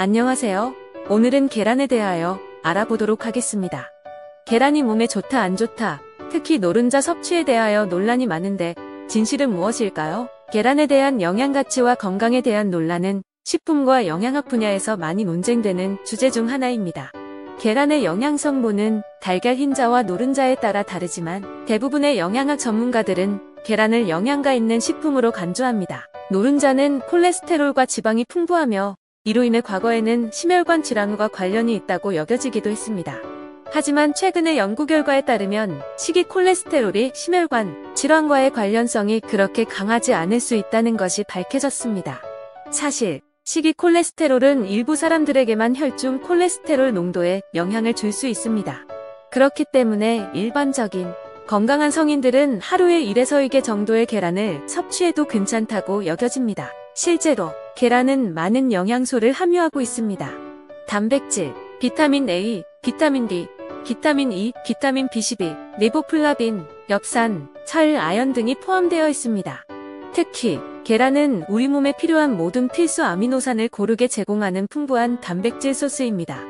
안녕하세요. 오늘은 계란에 대하여 알아보도록 하겠습니다. 계란이 몸에 좋다 안 좋다, 특히 노른자 섭취에 대하여 논란이 많은데 진실은 무엇일까요? 계란에 대한 영양 가치와 건강에 대한 논란은 식품과 영양학 분야에서 많이 논쟁되는 주제 중 하나입니다. 계란의 영양 성분은 달걀 흰자와 노른자에 따라 다르지만 대부분의 영양학 전문가들은 계란을 영양가 있는 식품으로 간주합니다. 노른자는 콜레스테롤과 지방이 풍부하며 이로 인해 과거에는 심혈관 질환과 관련이 있다고 여겨지기도 했습니다. 하지만 최근의 연구 결과에 따르면 식이 콜레스테롤이 심혈관 질환과의 관련성이 그렇게 강하지 않을 수 있다는 것이 밝혀졌습니다. 사실 식이 콜레스테롤은 일부 사람들에게만 혈중 콜레스테롤 농도에 영향을 줄 수 있습니다. 그렇기 때문에 일반적인 건강한 성인들은 하루에 1에서 2개 정도의 계란을 섭취해도 괜찮다고 여겨집니다. 실제로 계란은 많은 영양소를 함유하고 있습니다. 단백질, 비타민 A, 비타민 D, 비타민 E, 비타민 B12, 리보플라빈, 엽산, 철, 아연 등이 포함되어 있습니다. 특히 계란은 우리 몸에 필요한 모든 필수 아미노산을 고르게 제공하는 풍부한 단백질 소스입니다.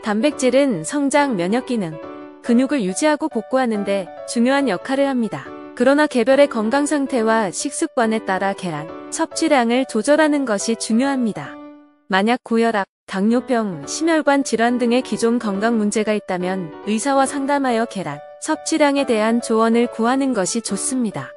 단백질은 성장, 면역 기능, 근육을 유지하고 복구하는 데 중요한 역할을 합니다. 그러나 개별의 건강 상태와 식습관에 따라 계란 섭취량을 조절하는 것이 중요합니다. 만약 고혈압, 당뇨병, 심혈관 질환 등의 기존 건강 문제가 있다면 의사와 상담하여 계란 섭취량에 대한 조언을 구하는 것이 좋습니다.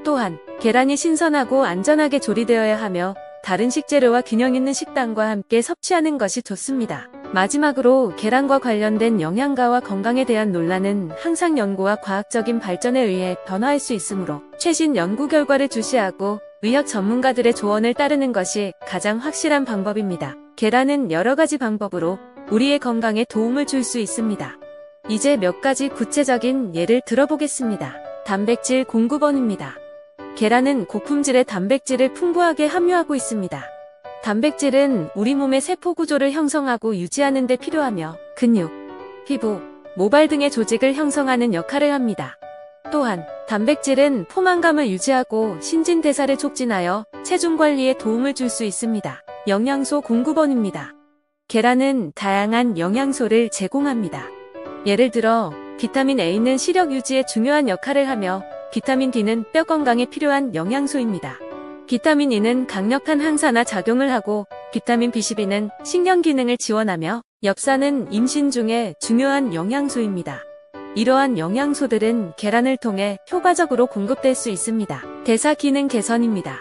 또한 계란이 신선하고 안전하게 조리되어야 하며 다른 식재료와 균형 있는 식단과 함께 섭취하는 것이 좋습니다. 마지막으로 계란과 관련된 영양가와 건강에 대한 논란은 항상 연구와 과학적인 발전에 의해 변화할 수 있으므로 최신 연구 결과를 주시하고 의학 전문가들의 조언을 따르는 것이 가장 확실한 방법입니다. 계란은 여러 가지 방법으로 우리의 건강에 도움을 줄 수 있습니다. 이제 몇 가지 구체적인 예를 들어보겠습니다. 단백질 공급원입니다. 계란은 고품질의 단백질을 풍부하게 함유하고 있습니다. 단백질은 우리 몸의 세포 구조를 형성하고 유지하는 데 필요하며 근육, 피부, 모발 등의 조직을 형성하는 역할을 합니다. 또한 단백질은 포만감을 유지하고 신진대사를 촉진하여 체중 관리에 도움을 줄 수 있습니다. 영양소 공급원입니다. 계란은 다양한 영양소를 제공합니다. 예를 들어 비타민 A는 시력 유지에 중요한 역할을 하며 비타민 D는 뼈 건강에 필요한 영양소입니다. 비타민 E는 강력한 항산화 작용을 하고 비타민 B12는 신경 기능을 지원하며 엽산은 임신 중에 중요한 영양소입니다. 이러한 영양소들은 계란을 통해 효과적으로 공급될 수 있습니다. 대사 기능 개선입니다.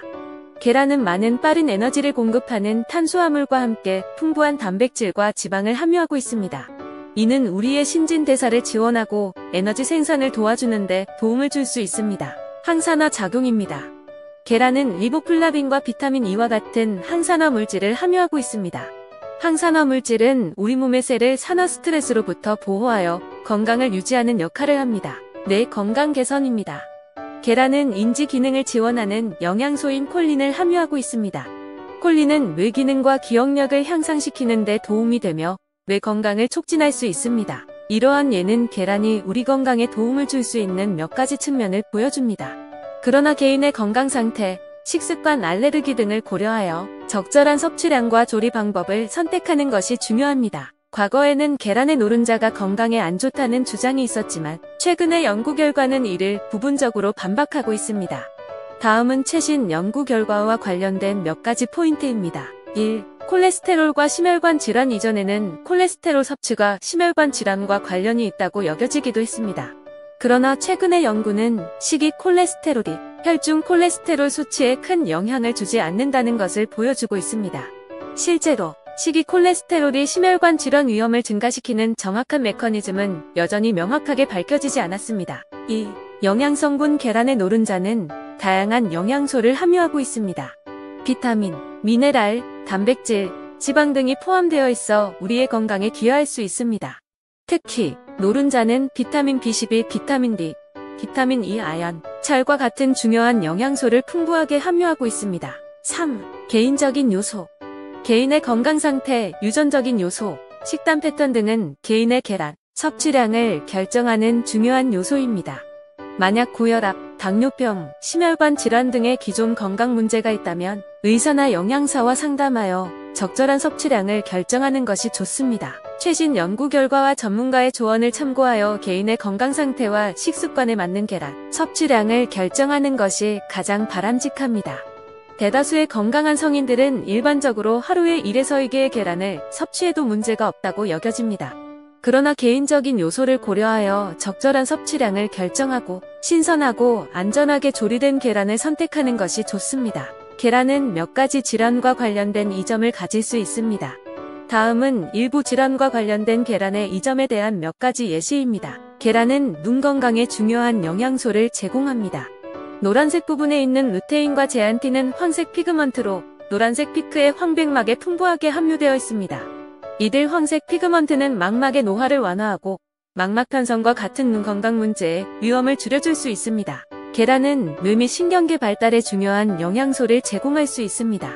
계란은 많은 빠른 에너지를 공급하는 탄수화물과 함께 풍부한 단백질과 지방을 함유하고 있습니다. 이는 우리의 신진대사를 지원하고 에너지 생산을 도와주는 데 도움을 줄 수 있습니다. 항산화 작용입니다. 계란은 리보플라빈과 비타민 E와 같은 항산화 물질을 함유하고 있습니다. 항산화 물질은 우리 몸의 셀을 산화 스트레스로부터 보호하여 건강을 유지하는 역할을 합니다. 뇌 건강 개선입니다. 계란은 인지 기능을 지원하는 영양소인 콜린을 함유하고 있습니다. 콜린은 뇌 기능과 기억력을 향상시키는 데 도움이 되며 뇌 건강을 촉진할 수 있습니다. 이러한 예는 계란이 우리 건강에 도움을 줄 수 있는 몇 가지 측면을 보여줍니다. 그러나 개인의 건강 상태, 식습관, 알레르기 등을 고려하여 적절한 섭취량과 조리 방법을 선택하는 것이 중요합니다. 과거에는 계란의 노른자가 건강에 안 좋다는 주장이 있었지만 최근의 연구 결과는 이를 부분적으로 반박하고 있습니다. 다음은 최신 연구 결과와 관련된 몇 가지 포인트입니다. 1. 콜레스테롤과 심혈관 질환. 이전에는 콜레스테롤 섭취가 심혈관 질환과 관련이 있다고 여겨지기도 했습니다. 그러나 최근의 연구는 식이 콜레스테롤이 혈중 콜레스테롤 수치에 큰 영향을 주지 않는다는 것을 보여주고 있습니다. 실제로 식이 콜레스테롤이 심혈관 질환 위험을 증가시키는 정확한 메커니즘은 여전히 명확하게 밝혀지지 않았습니다. 2. 영양성분. 계란의 노른자는 다양한 영양소를 함유하고 있습니다. 비타민, 미네랄, 단백질, 지방 등이 포함되어 있어 우리의 건강에 기여할 수 있습니다. 특히 노른자는 비타민 B12, 비타민 D, 비타민 E, 아연, 철과 같은 중요한 영양소를 풍부하게 함유하고 있습니다. 3. 개인적인 요소. 개인의 건강 상태, 유전적인 요소, 식단 패턴 등은 개인의 계란 섭취량을 결정하는 중요한 요소입니다. 만약 고혈압, 당뇨병, 심혈관 질환 등의 기존 건강 문제가 있다면 의사나 영양사와 상담하여 적절한 섭취량을 결정하는 것이 좋습니다. 최신 연구 결과와 전문가의 조언을 참고하여 개인의 건강 상태와 식습관에 맞는 계란 섭취량을 결정하는 것이 가장 바람직합니다. 대다수의 건강한 성인들은 일반적으로 하루에 1에서 2개의 계란을 섭취해도 문제가 없다고 여겨집니다. 그러나 개인적인 요소를 고려하여 적절한 섭취량을 결정하고 신선하고 안전하게 조리된 계란을 선택하는 것이 좋습니다. 계란은 몇 가지 질환과 관련된 이점을 가질 수 있습니다. 다음은 일부 질환과 관련된 계란의 이점에 대한 몇 가지 예시입니다. 계란은 눈 건강에 중요한 영양소를 제공합니다. 노란색 부분에 있는 루테인과 제안틴은 황색 피그먼트로 노란색 피크의 황백막에 풍부하게 함유되어 있습니다. 이들 황색 피그먼트는 망막의 노화를 완화하고 망막 편성과 같은 눈 건강 문제의 위험을 줄여줄 수 있습니다. 계란은 뇌 및 신경계 발달에 중요한 영양소를 제공할 수 있습니다.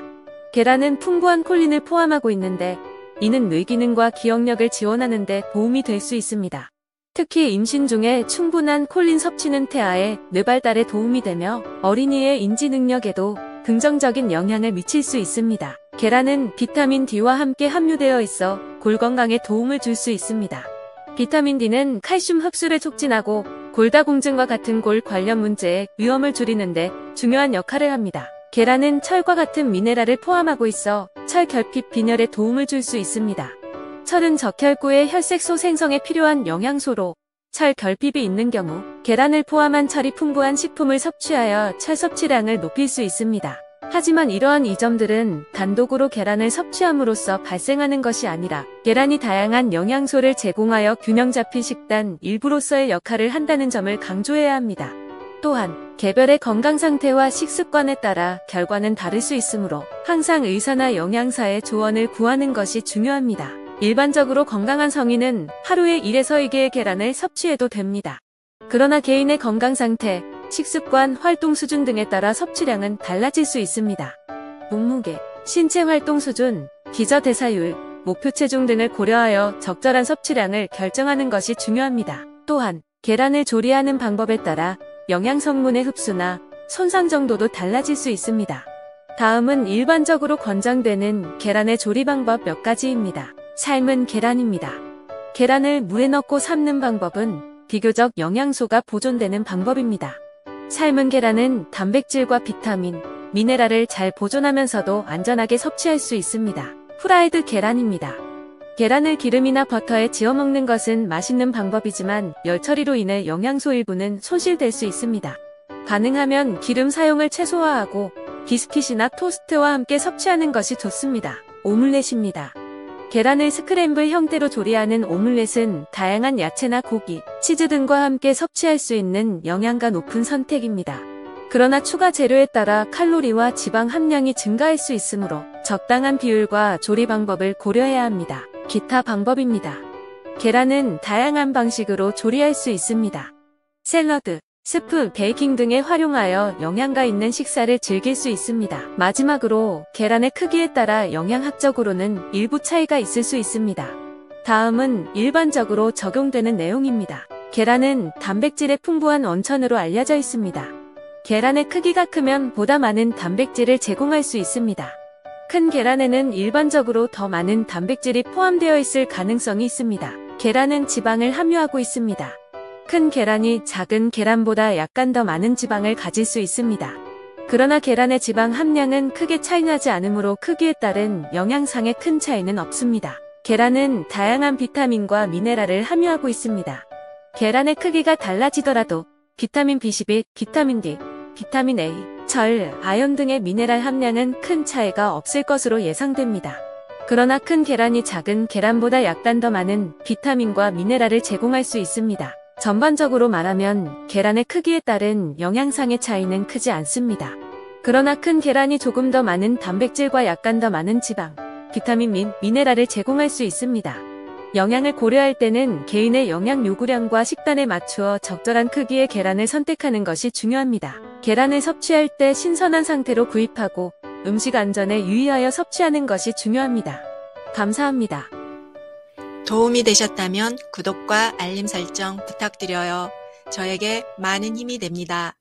계란은 풍부한 콜린을 포함하고 있는데 이는 뇌 기능과 기억력을 지원하는 데 도움이 될 수 있습니다. 특히 임신 중에 충분한 콜린 섭취는 태아의 뇌 발달에 도움이 되며 어린이의 인지 능력에도 긍정적인 영향을 미칠 수 있습니다. 계란은 비타민 D와 함께 함유되어 있어 골 건강에 도움을 줄 수 있습니다. 비타민 D는 칼슘 흡수를 촉진하고 골다공증과 같은 골 관련 문제의 위험을 줄이는데 중요한 역할을 합니다. 계란은 철과 같은 미네랄을 포함하고 있어 철 결핍 빈혈에 도움을 줄 수 있습니다. 철은 적혈구의 혈색소 생성에 필요한 영양소로 철 결핍이 있는 경우 계란을 포함한 철이 풍부한 식품을 섭취하여 철 섭취량을 높일 수 있습니다. 하지만 이러한 이점들은 단독으로 계란을 섭취함으로써 발생하는 것이 아니라 계란이 다양한 영양소를 제공하여 균형 잡힌 식단 일부로서의 역할을 한다는 점을 강조해야 합니다. 또한 개별의 건강 상태와 식습관에 따라 결과는 다를 수 있으므로 항상 의사나 영양사의 조언을 구하는 것이 중요합니다. 일반적으로 건강한 성인은 하루에 1에서 2개의 계란을 섭취해도 됩니다. 그러나 개인의 건강 상태, 식습관, 활동 수준 등에 따라 섭취량은 달라질 수 있습니다. 몸무게, 신체 활동 수준, 기저대사율, 목표 체중 등을 고려하여 적절한 섭취량을 결정하는 것이 중요합니다. 또한 계란을 조리하는 방법에 따라 영양 성분의 흡수나 손상 정도도 달라질 수 있습니다. 다음은 일반적으로 권장되는 계란의 조리 방법 몇 가지입니다. 삶은 계란입니다. 계란을 물에 넣고 삶는 방법은 비교적 영양소가 보존되는 방법입니다. 삶은 계란은 단백질과 비타민, 미네랄을 잘 보존하면서도 안전하게 섭취할 수 있습니다. 후라이드 계란입니다. 계란을 기름이나 버터에 지어 먹는 것은 맛있는 방법이지만 열 처리로 인해 영양소 일부는 손실될 수 있습니다. 가능하면 기름 사용을 최소화하고 비스킷이나 토스트와 함께 섭취하는 것이 좋습니다. 오믈렛입니다. 계란을 스크램블 형태로 조리하는 오믈렛은 다양한 야채나 고기, 치즈 등과 함께 섭취할 수 있는 영양가 높은 선택입니다. 그러나 추가 재료에 따라 칼로리와 지방 함량이 증가할 수 있으므로 적당한 비율과 조리 방법을 고려해야 합니다. 기타 방법입니다. 계란은 다양한 방식으로 조리할 수 있습니다. 샐러드, 스프, 베이킹 등에 활용하여 영양가 있는 식사를 즐길 수 있습니다. 마지막으로 계란의 크기에 따라 영양학적으로는 일부 차이가 있을 수 있습니다. 다음은 일반적으로 적용되는 내용입니다. 계란은 단백질의 풍부한 원천으로 알려져 있습니다. 계란의 크기가 크면 보다 많은 단백질을 제공할 수 있습니다. 큰 계란에는 일반적으로 더 많은 단백질이 포함되어 있을 가능성이 있습니다. 계란은 지방을 함유하고 있습니다. 큰 계란이 작은 계란보다 약간 더 많은 지방을 가질 수 있습니다. 그러나 계란의 지방 함량은 크게 차이나지 않으므로 크기에 따른 영양상의 큰 차이는 없습니다. 계란은 다양한 비타민과 미네랄을 함유하고 있습니다. 계란의 크기가 달라지더라도 비타민 B12, 비타민 D, 비타민 A, 절, 아연 등의 미네랄 함량은 큰 차이가 없을 것으로 예상됩니다. 그러나 큰 계란이 작은 계란보다 약간 더 많은 비타민과 미네랄을 제공할 수 있습니다. 전반적으로 말하면 계란의 크기에 따른 영양상의 차이는 크지 않습니다. 그러나 큰 계란이 조금 더 많은 단백질과 약간 더 많은 지방, 비타민 및 미네랄을 제공할 수 있습니다. 영양을 고려할 때는 개인의 영양 요구량과 식단에 맞추어 적절한 크기의 계란을 선택하는 것이 중요합니다. 계란을 섭취할 때 신선한 상태로 구입하고 음식 안전에 유의하여 섭취하는 것이 중요합니다. 감사합니다. 도움이 되셨다면 구독과 알림 설정 부탁드려요. 저에게 많은 힘이 됩니다.